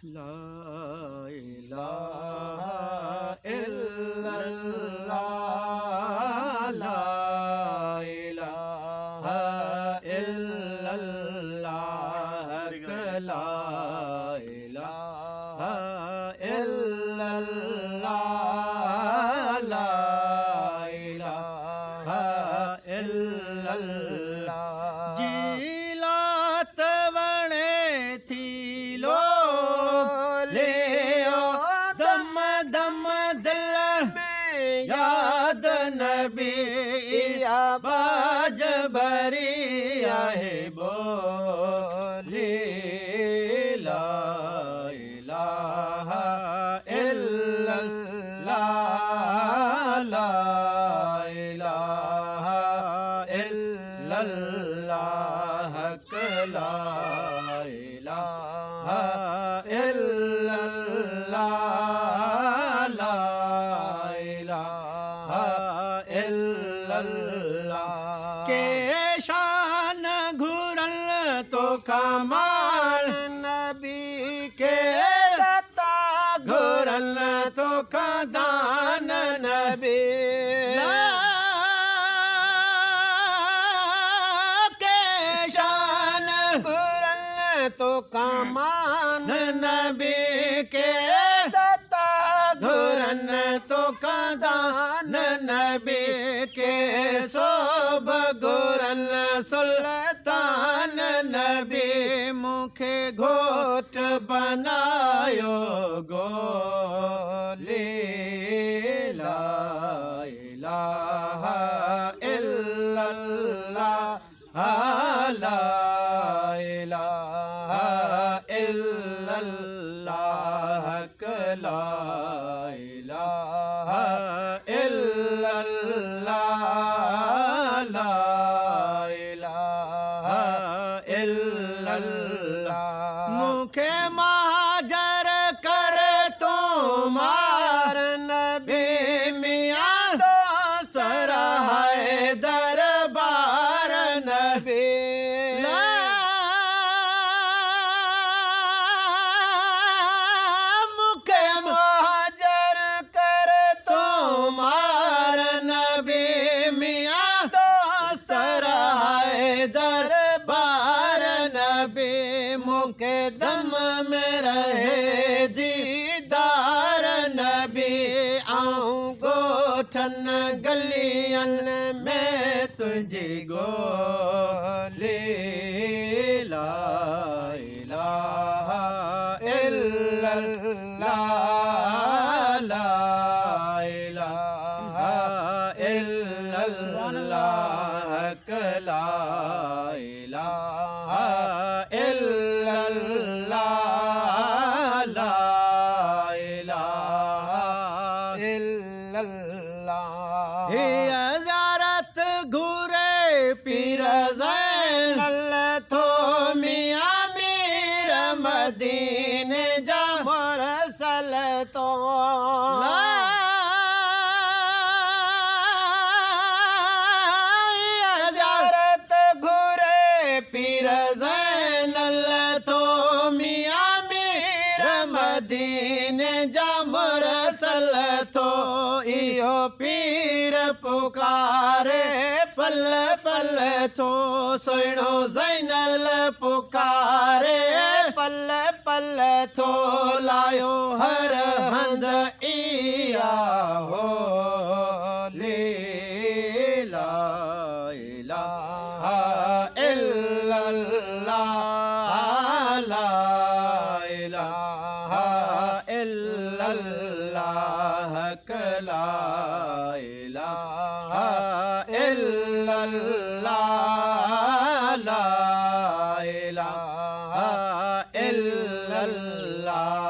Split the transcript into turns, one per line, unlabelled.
ला इलाहा इल्लल्लाह ला इलाहा इल्लल्लाह ला इलाहा इल्लल्लाह ला इलाहा इल्लल्लाह जीलात वणे थी लो ले दम दम दिल में याद नबी बाज भरी आहे बोली ला इलाहा इल्लल्लाह ला इलाहा इल्लल्लाह ला इलाहा इल्लल्लाह ला इलाहा इल्लल्लाह के शान घुरल तो कमाल नबी के सता घुरल तो कदान नबी तो कमान नबी के दाता घुरन तो कदान नबी के सोब घुरन सुल्तान नबी मुखे घोट बनायो गोली ला इलाहा इल्लल्लाह ला इलाहा इल्लल्लाह ला इलाहा इल्लल्लाह ला इलाहा इल्लल्लाह मुखे महाजर कर तुम्हार नबी मियां दोस्त रहे दरबार नबी दरबार नबी मुके दम में रहे दीदार नबी आऊं गोठन गलियन में तुझी गोली ला इलाहा इल्लल्लाह ला इलाहा इल्लल्लाह ला इलाहा इल्लल्लाह ला इलाहा इल्लल्लाह हे हज़रत घुरे पीर ज़ैन तो मियां मीर मदीने जा मुरसल तो पीर ज़ैनल तो मियां मीर मदीने जा मुरसल तो इहो पीर पुकारे पल पल तो सुनो ज़ैनल पुकारे पल पल तो लायो हर हंद इया हो ले ला इलाहा इल्लल्लाह ला इलाहा इल्लल्लाह ला इलाहा इल्लल्लाह ला इलाहा इल्लल्लाह